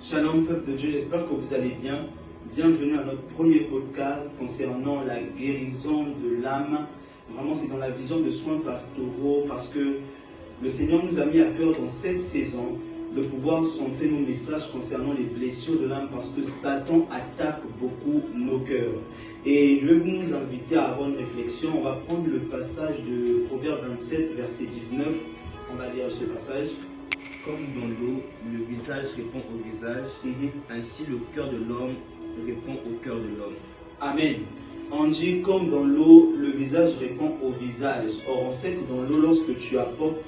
Shalom peuple de Dieu, j'espère que vous allez bien. Bienvenue à notre premier podcast concernant la guérison de l'âme. Vraiment, c'est dans la vision de soins pastoraux parce que le Seigneur nous a mis à cœur dans cette saison de pouvoir centrer nos messages concernant les blessures de l'âme parce que Satan attaque beaucoup nos cœurs. Et je vais vous inviter à avoir une réflexion. On va prendre le passage de Proverbe 27, verset 19. On va lire ce passage. Comme dans l'eau, le visage répond au visage, ainsi le cœur de l'homme répond au cœur de l'homme. Amen. On dit comme dans l'eau, le visage répond au visage. Or, on sait que dans l'eau, lorsque tu approches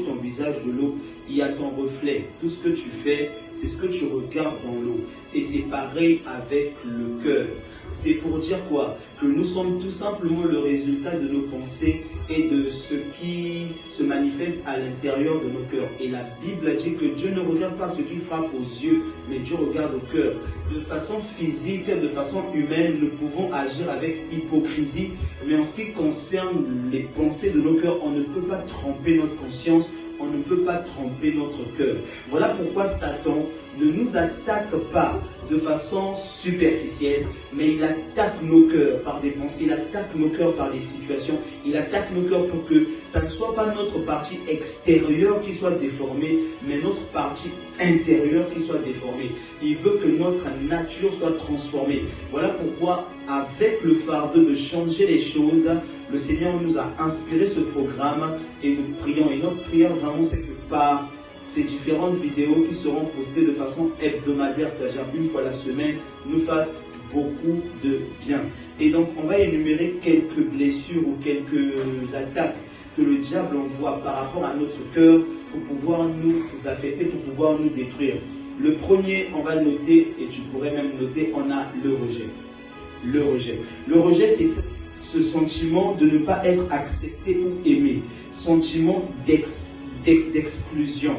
ton visage de l'eau, il y a ton reflet. Tout ce que tu fais, c'est ce que tu regardes dans l'eau. Et c'est pareil avec le cœur. C'est pour dire quoi? Que nous sommes tout simplement le résultat de nos pensées et de ce qui se manifeste à l'intérieur de nos cœurs. Et la Bible dit que Dieu ne regarde pas ce qui frappe aux yeux, mais Dieu regarde au cœur. De façon physique, de façon humaine, nous pouvons agir avec hypocrisie, mais en ce qui concerne les pensées de nos cœurs, on ne peut pas tromper notre conscience, on ne peut pas tromper notre cœur. Voilà pourquoi Satan ne nous attaque pas de façon superficielle, mais il attaque nos cœurs par des pensées, il attaque nos cœurs par des situations, il attaque nos cœurs pour que ça ne soit pas notre partie extérieure qui soit déformée, mais notre partie intérieure qui soit déformée. Il veut que notre nature soit transformée. Voilà pourquoi, avec le fardeau de changer les choses, le Seigneur nous a inspiré ce programme et nous prions. Et notre prière vraiment, c'est que par ces différentes vidéos qui seront postées de façon hebdomadaire, c'est-à-dire une fois la semaine, nous fassent beaucoup de bien. Et donc, on va énumérer quelques blessures ou quelques attaques que le diable envoie par rapport à notre cœur pour pouvoir nous affecter, pour pouvoir nous détruire. Le premier, on va noter, et tu pourrais même noter, on a le rejet. Le rejet. Le rejet, c'est ce sentiment de ne pas être accepté ou aimé. Sentiment d'exclusion.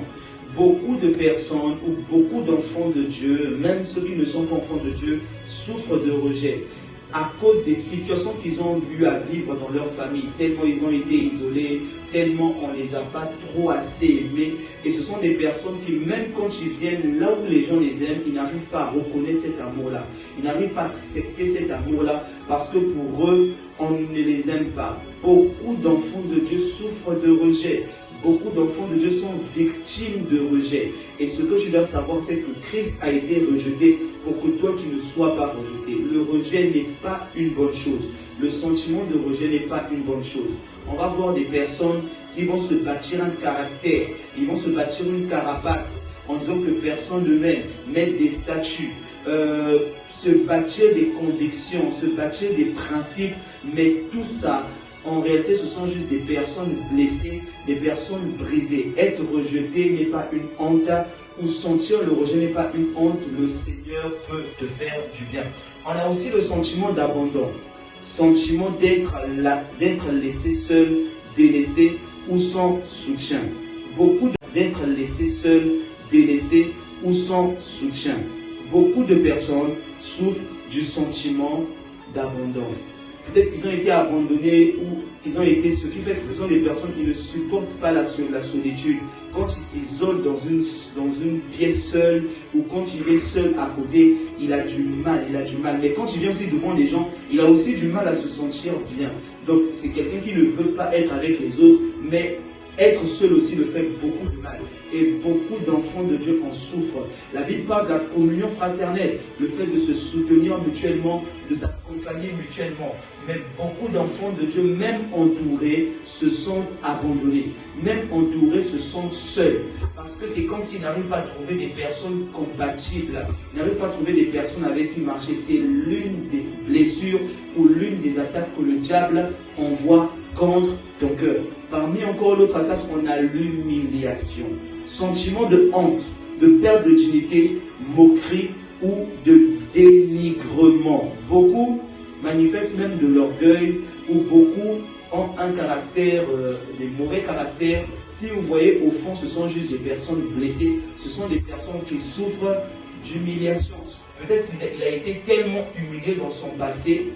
Beaucoup de personnes ou beaucoup d'enfants de Dieu, même ceux qui ne sont pas enfants de Dieu, souffrent de rejet à cause des situations qu'ils ont eu à vivre dans leur famille, tellement ils ont été isolés, tellement on ne les a pas trop assez aimés. Et ce sont des personnes qui, même quand ils viennent là où les gens les aiment, ils n'arrivent pas à reconnaître cet amour-là. Ils n'arrivent pas à accepter cet amour-là parce que pour eux, on ne les aime pas. Beaucoup d'enfants de Dieu souffrent de rejet. Beaucoup d'enfants de Dieu sont victimes de rejet. Et ce que tu dois savoir, c'est que Christ a été rejeté pour que toi, tu ne sois pas rejeté. Le rejet n'est pas une bonne chose. Le sentiment de rejet n'est pas une bonne chose. On va voir des personnes qui vont se bâtir un caractère. Ils vont se bâtir une carapace en disant que personne ne m'aime, mettre des statuts, se bâtir des convictions, se bâtir des principes, mais tout ça, en réalité, ce sont juste des personnes blessées, des personnes brisées. Être rejeté n'est pas une honte, ou sentir le rejet n'est pas une honte. Le Seigneur peut te faire du bien. On a aussi le sentiment d'abandon, sentiment d'être laissé seul, délaissé ou sans soutien. Beaucoup d'être laissé seul, délaissé ou sans soutien. Beaucoup de personnes souffrent du sentiment d'abandon. Peut-être qu'ils ont été abandonnés ou ils ont été, ce qui fait que ce sont des personnes qui ne supportent pas la solitude. Quand ils s'isolent dans une pièce seule ou quand il est seul à côté, il a du mal. Mais quand il vient aussi devant les gens, il a aussi du mal à se sentir bien. Donc c'est quelqu'un qui ne veut pas être avec les autres, mais être seul aussi le fait beaucoup de mal. Et beaucoup d'enfants de Dieu en souffrent. La Bible parle de la communion fraternelle, le fait de se soutenir mutuellement, de s'accompagner mutuellement. Mais beaucoup d'enfants de Dieu, même entourés, se sentent abandonnés. Même entourés, se sentent seuls. Parce que c'est comme s'ils n'arrivent pas à trouver des personnes compatibles. Ils n'arrivent pas à trouver des personnes avec qui marcher. C'est l'une des blessures ou l'une des attaques que le diable envoie contre ton cœur. Parmi encore l'autre attaque, on a l'humiliation. Sentiment de honte, de perte de dignité, moquerie ou de dénigrement. Beaucoup manifestent même de l'orgueil ou beaucoup ont un caractère, des mauvais caractères. Si vous voyez, au fond, ce sont juste des personnes blessées. Ce sont des personnes qui souffrent d'humiliation. Peut-être qu'il a été tellement humilié dans son passé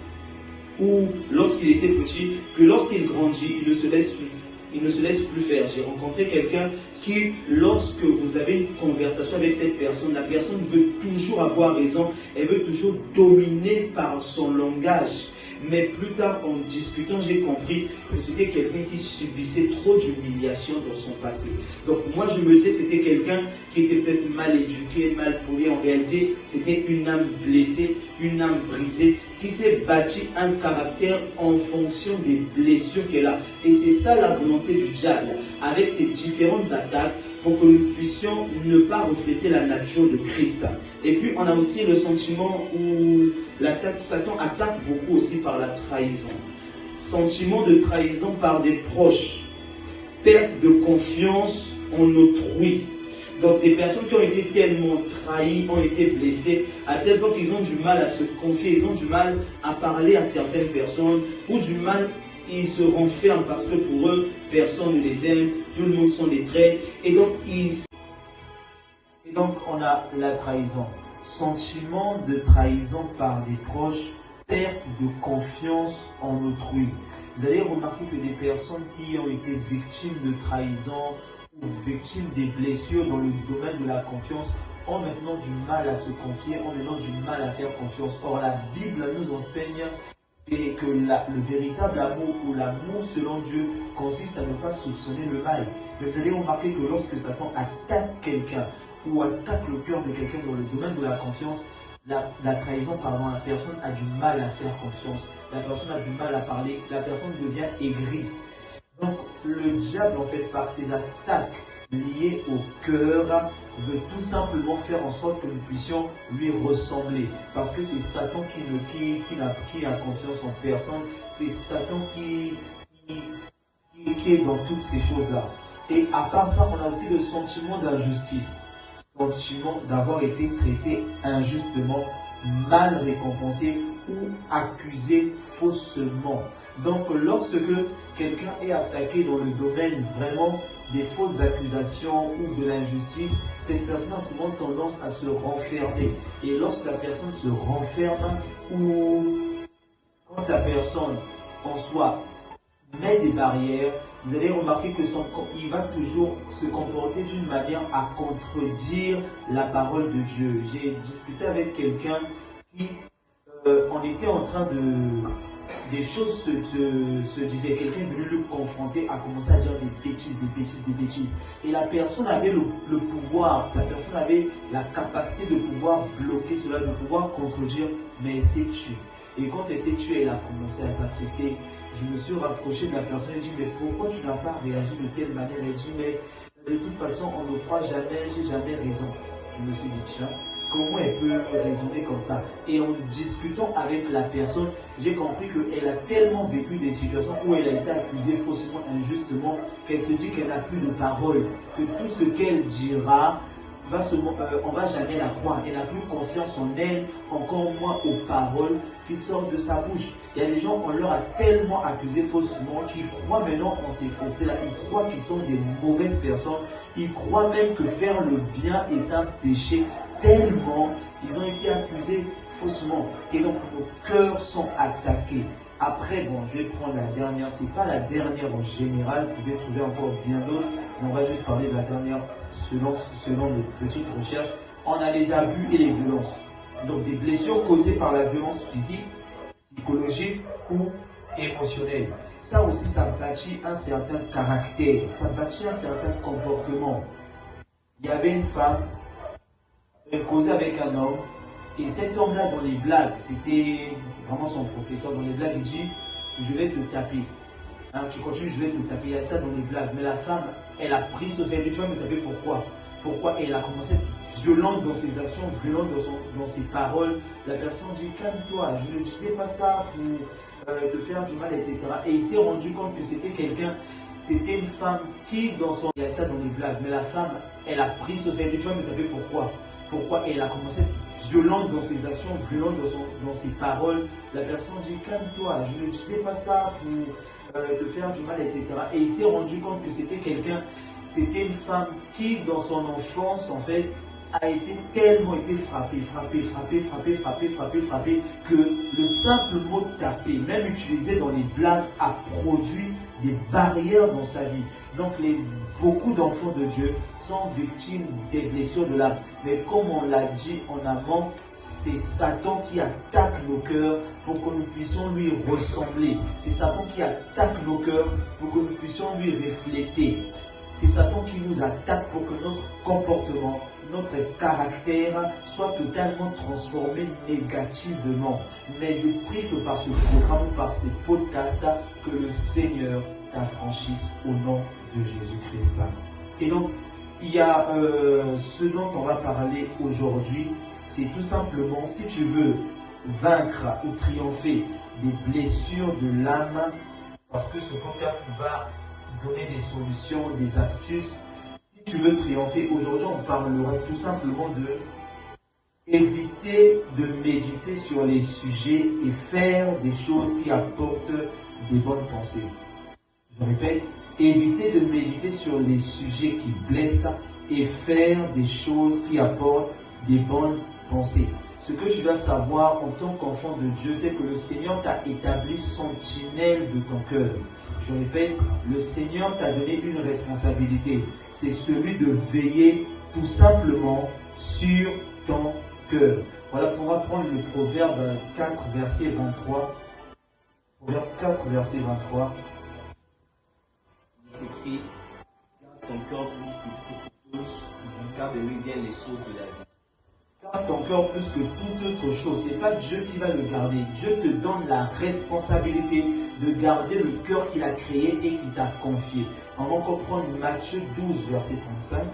ou lorsqu'il était petit, que lorsqu'il grandit, il ne se laisse plus faire. J'ai rencontré quelqu'un qui, lorsque vous avez une conversation avec cette personne, la personne veut toujours avoir raison, elle veut toujours dominer par son langage. Mais plus tard, en discutant, j'ai compris que c'était quelqu'un qui subissait trop d'humiliation dans son passé. Donc moi, je me disais que c'était quelqu'un qui était peut-être mal éduqué, mal poli. En réalité, c'était une âme blessée, une âme brisée, qui s'est bâti un caractère en fonction des blessures qu'elle a. Et c'est ça la volonté du diable, avec ses différentes attaques, pour que nous puissions ne pas refléter la nature de Christ. Et puis on a aussi le sentiment où Satan attaque beaucoup aussi par la trahison. Sentiment de trahison par des proches, perte de confiance en autrui. Donc des personnes qui ont été tellement trahies, ont été blessées, à tel point qu'ils ont du mal à se confier, ils ont du mal à parler à certaines personnes, ou du mal, ils se renferment parce que pour eux, personne ne les aime, tout le monde sont des traîtres, et donc on a la trahison, sentiment de trahison par des proches, perte de confiance en autrui. Vous allez remarquer que des personnes qui ont été victimes de trahison ou victimes des blessures dans le domaine de la confiance ont maintenant du mal à se confier, ont maintenant du mal à faire confiance. Or, la Bible nous enseigne que le véritable amour ou l'amour selon Dieu consiste à ne pas soupçonner le mal. Mais vous allez remarquer que lorsque Satan attaque quelqu'un ou attaque le cœur de quelqu'un dans le domaine de la confiance, la trahison, pardon, la personne a du mal à faire confiance, la personne a du mal à parler, la personne devient aigrie. Donc le diable, en fait, par ses attaques liées au cœur, veut tout simplement faire en sorte que nous puissions lui ressembler. Parce que c'est Satan qui a confiance en personne, c'est Satan qui est dans toutes ces choses-là. Et à part ça, on a aussi le sentiment d'injustice. Sentiment d'avoir été traité injustement, mal récompensé ou accusé faussement. Donc lorsque quelqu'un est attaqué dans le domaine vraiment des fausses accusations ou de l'injustice, cette personne a souvent tendance à se renfermer. Et lorsque la personne se renferme ou quand la personne en soi met des barrières, vous allez remarquer que il va toujours se comporter d'une manière à contredire la parole de Dieu. J'ai discuté avec quelqu'un qui, on était en train de... Des choses se disaient. Quelqu'un est venu le confronter, a commencé à dire des bêtises. Et la personne avait le pouvoir, la personne avait la capacité de pouvoir bloquer cela, de pouvoir contredire, mais elle s'est tuée. Et quand elle s'est tuée, elle a commencé à s'attrister. Je me suis rapproché de la personne et dit, mais pourquoi tu n'as pas réagi de telle manière? Elle dit, mais de toute façon, on ne croit jamais, j'ai jamais raison. Je me suis dit, tiens, comment elle peut raisonner comme ça? Et en discutant avec la personne, j'ai compris qu'elle a tellement vécu des situations où elle a été accusée faussement, injustement, qu'elle se dit qu'elle n'a plus de parole, que tout ce qu'elle dira, on ne va jamais la croire. Elle n'a plus confiance en elle, encore moins aux paroles qui sortent de sa bouche. Il y a des gens, on leur a tellement accusé faussement qu'ils croient maintenant en ces faussetés-là. Ils croient qu'ils sont des mauvaises personnes. Ils croient même que faire le bien est un péché, tellement ils ont été accusés faussement. Et donc nos cœurs sont attaqués. Après, bon, je vais prendre la dernière. Ce n'est pas la dernière en général. Vous pouvez trouver encore bien d'autres. On va juste parler de la dernière selon les petites recherches. On a les abus et les violences. Donc des blessures causées par la violence physique, psychologique ou émotionnelle. Ça aussi, ça bâtit un certain caractère. Ça bâtit un certain comportement. Il y avait une femme, elle causait avec un homme. Et cet homme-là, dans les blagues, c'était vraiment son professeur, dans les blagues, il dit, je vais te taper. Hein, tu continues, je vais te taper. Il y a ça dans les blagues. Mais la femme, elle a pris ce fait, tu vas me taper pourquoi? Pourquoi? Et elle a commencé à être violente dans ses actions, violente dans ses paroles. La personne dit, calme-toi, je ne disais pas ça pour te faire du mal, etc. Et il s'est rendu compte que c'était quelqu'un, c'était une femme qui, dans son... Il y a ça dans les blagues. Mais la femme, elle a pris ce fait, tu vas me taper pourquoi? Pourquoi? Et elle a commencé à être violente dans ses actions, violente dans ses paroles. La personne dit, calme-toi, je ne disais pas ça pour te faire du mal, etc. Et il s'est rendu compte que c'était quelqu'un, c'était une femme qui, dans son enfance, en fait, a tellement été frappé, que le simple mot taper, même utilisé dans les blagues, a produit des barrières dans sa vie. Donc beaucoup d'enfants de Dieu sont victimes des blessures de l'âme. Mais comme on l'a dit en amont, c'est Satan qui attaque nos cœurs pour que nous puissions lui ressembler. C'est Satan qui attaque nos cœurs pour que nous puissions lui refléter. C'est Satan qui nous attaque pour que notre comportement, notre caractère soit totalement transformé négativement. Mais je prie que par ce programme, par ces podcasts, que le Seigneur t'affranchisse au nom de Jésus-Christ. Et donc, il y a ce dont on va parler aujourd'hui, c'est tout simplement, si tu veux vaincre ou triompher des blessures de l'âme, parce que ce podcast va donner des solutions, des astuces. Si tu veux triompher, aujourd'hui on parlera tout simplement de éviter de méditer sur les sujets et faire des choses qui apportent des bonnes pensées. Je répète, éviter de méditer sur les sujets qui blessent et faire des choses qui apportent des bonnes pensées. Ce que tu dois savoir en tant qu'enfant de Dieu, c'est que le Seigneur t'a établi sentinelle de ton cœur. Je répète, le Seigneur t'a donné une responsabilité. C'est celui de veiller tout simplement sur ton cœur. Voilà, on va prendre le Proverbe 4, verset 23. Proverbe 4, verset 23. Il écrit, garde ton cœur plus que toute chose, car de lui viennent les sources de la vie. Garde ton cœur plus que toute autre chose. Ce n'est pas Dieu qui va le garder. Dieu te donne la responsabilité de garder le cœur qu'il a créé et qu'il t'a confié. On va encore prendre Matthieu 12, verset 35.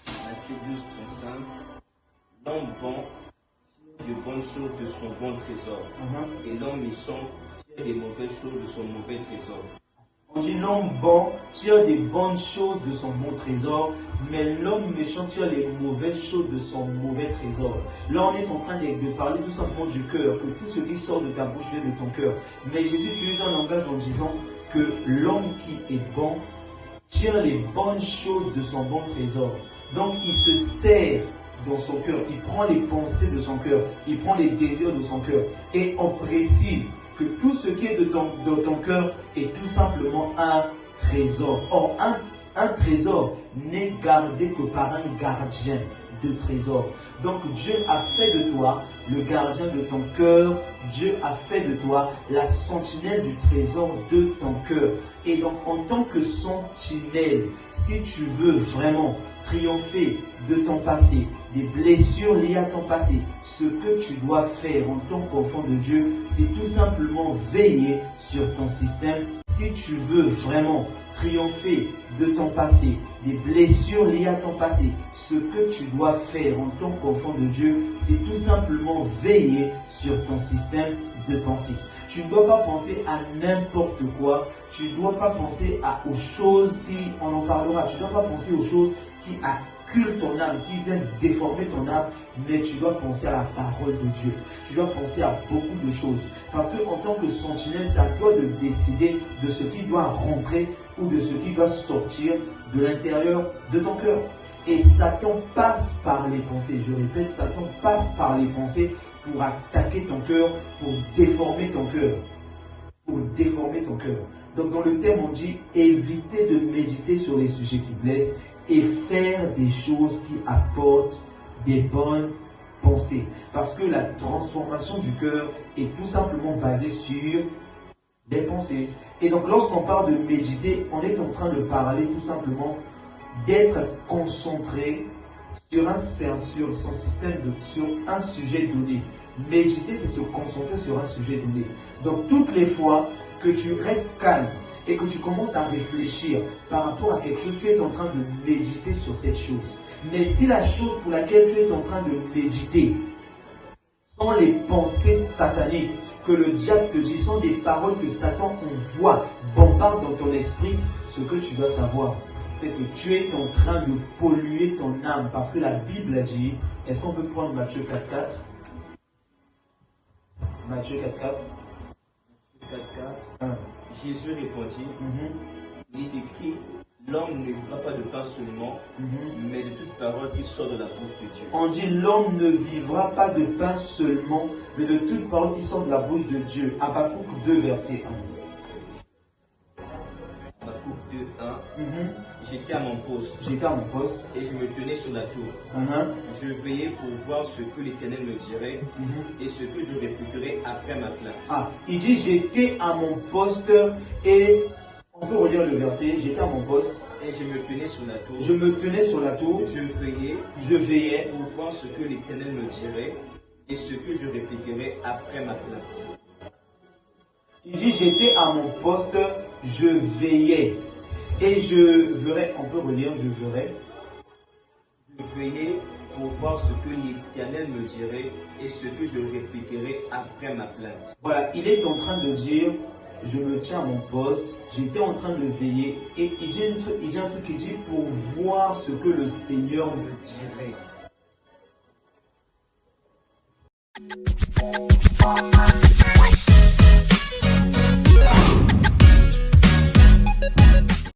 Matthieu 12, 35. L'homme bon tire de bonnes choses de son bon trésor, et l'homme méchant tire des mauvaises choses de son mauvais trésor. On dit l'homme bon tire des bonnes choses de son bon trésor, mais l'homme méchant tire les mauvaises choses de son mauvais trésor. Là, on est en train de parler tout simplement du cœur, que tout ce qui sort de ta bouche vient de ton cœur. Mais Jésus utilise un langage en disant que l'homme qui est bon tire les bonnes choses de son bon trésor. Donc, il se sert dans son cœur, il prend les pensées de son cœur, il prend les désirs de son cœur. Et on précise que tout ce qui est de ton cœur est tout simplement un trésor. Or, un trésor n'est gardé que par un gardien de trésor. Donc Dieu a fait de toi le gardien de ton cœur. Dieu a fait de toi la sentinelle du trésor de ton cœur. Et donc en tant que sentinelle, si tu veux vraiment triompher de ton passé, des blessures liées à ton passé, ce que tu dois faire en tant qu'enfant de Dieu, c'est tout simplement veiller sur ton système. Si tu veux vraiment triompher de ton passé, des blessures liées à ton passé, ce que tu dois faire en tant qu'enfant de Dieu, c'est tout simplement veiller sur ton système de pensée. Tu ne dois pas penser à n'importe quoi. Tu ne dois pas penser aux choses qui, on en parlera, tu ne dois pas penser aux choses qui acculent ton âme, qui viennent déformer ton âme, mais tu dois penser à la parole de Dieu. Tu dois penser à beaucoup de choses. Parce qu'en tant que sentinelle, c'est à toi de décider de ce qui doit rentrer ou de ce qui doit sortir de l'intérieur de ton cœur. Et Satan passe par les pensées. Je répète, Satan passe par les pensées pour attaquer ton cœur, pour déformer ton cœur. Pour déformer ton cœur. Donc dans le thème, on dit éviter de méditer sur les sujets qui blessent et faire des choses qui apportent des bonnes pensées. Parce que la transformation du cœur est tout simplement basée sur les pensées. Et donc lorsqu'on parle de méditer, on est en train de parler tout simplement d'être concentré sur son système, sur un sujet donné. Méditer, c'est se concentrer sur un sujet donné. Donc toutes les fois que tu restes calme et que tu commences à réfléchir par rapport à quelque chose, tu es en train de méditer sur cette chose. Mais si la chose pour laquelle tu es en train de méditer sont les pensées sataniques, que le diable te dit, sont des paroles que Satan envoie, bombarde dans ton esprit, ce que tu dois savoir, c'est que tu es en train de polluer ton âme. Parce que la Bible a dit, est-ce qu'on peut prendre Matthieu 4.4 ? Matthieu 4.4. Jésus répondit, il est écrit, L'homme ne vivra pas de pain seulement, mais de toute parole qui sort de la bouche de Dieu. On dit l'homme ne vivra pas de pain seulement, mais de toute parole qui sort de la bouche de Dieu. Habakkuk 2, verset 1. Habakkuk 2, 1. J'étais à mon poste. J'étais à mon poste. Et je me tenais sur la tour. Je veillais pour voir ce que l'Éternel me dirait et ce que je répliquerais après ma plainte. Il dit j'étais à mon poste et on peut relire le verset. J'étais à mon poste. Et je me tenais sur la tour. Je me tenais sur la tour. Je veillais pour voir ce que l'Éternel me dirait et ce que je répliquerais après ma plainte. Il dit j'étais à mon poste, je veillais. Et je verrai, on peut relire, je verrai. Je veillais pour voir ce que l'Éternel me dirait et ce que je répliquerai après ma plainte. Voilà, il est en train de dire, je me tiens à mon poste, j'étais en train de veiller. Et il dit un truc, il dit pour voir ce que le Seigneur me dirait.